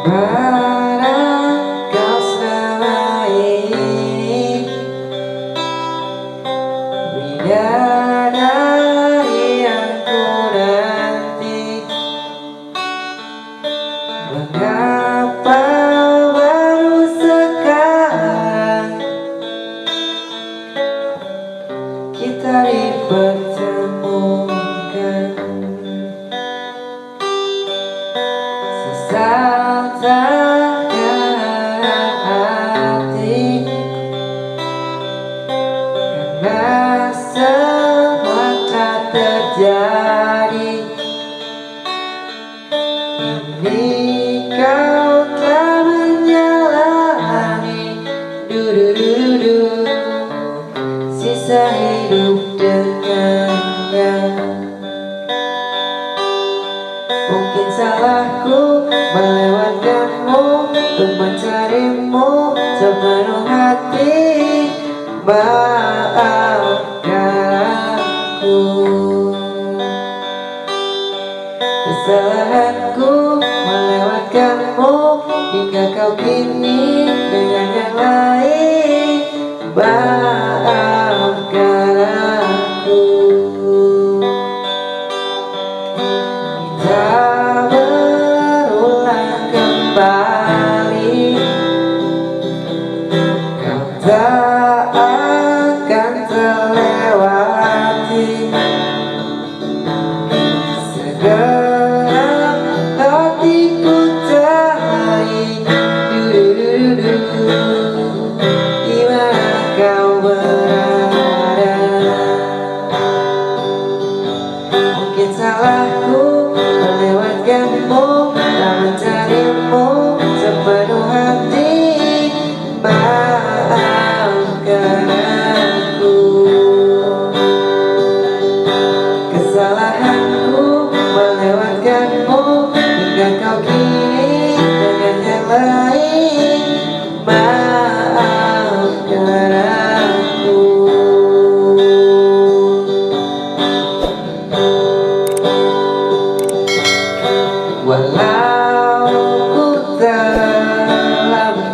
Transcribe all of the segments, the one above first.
Pada kau selama ini, bidadari yang ku nanti. Mengapa baru sekarang kita dipertemukan? Sesal takkan hati, karena semua tak terjadi. Ini kau telah menjalani sisa hidup dengannya. Mungkin salahku melewatkanmu untuk mencarimu sepenuh hati. Maafkan aku, kesalahanku melewatkanmu hingga kau kini dengan yang lain. Maafkan aku. Kita berulang kembali, kau tak akan terlewati. Segera hatiku teraih, di mana kau berada. Mungkin salahku melewatkanmu, tak mencarimu sepenuh hati. Maafkan aku, kesalahanku melewatkanmu hingga kau kini dengan yang lain. Maafkan aku. Walau ku terlambat,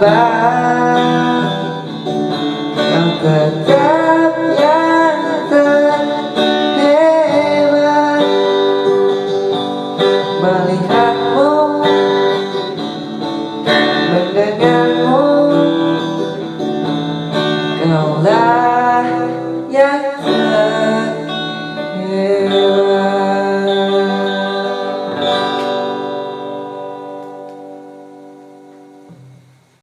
kau tetap yang terhebat. Melihatmu, mendengarmu, kaulah yang terhebat.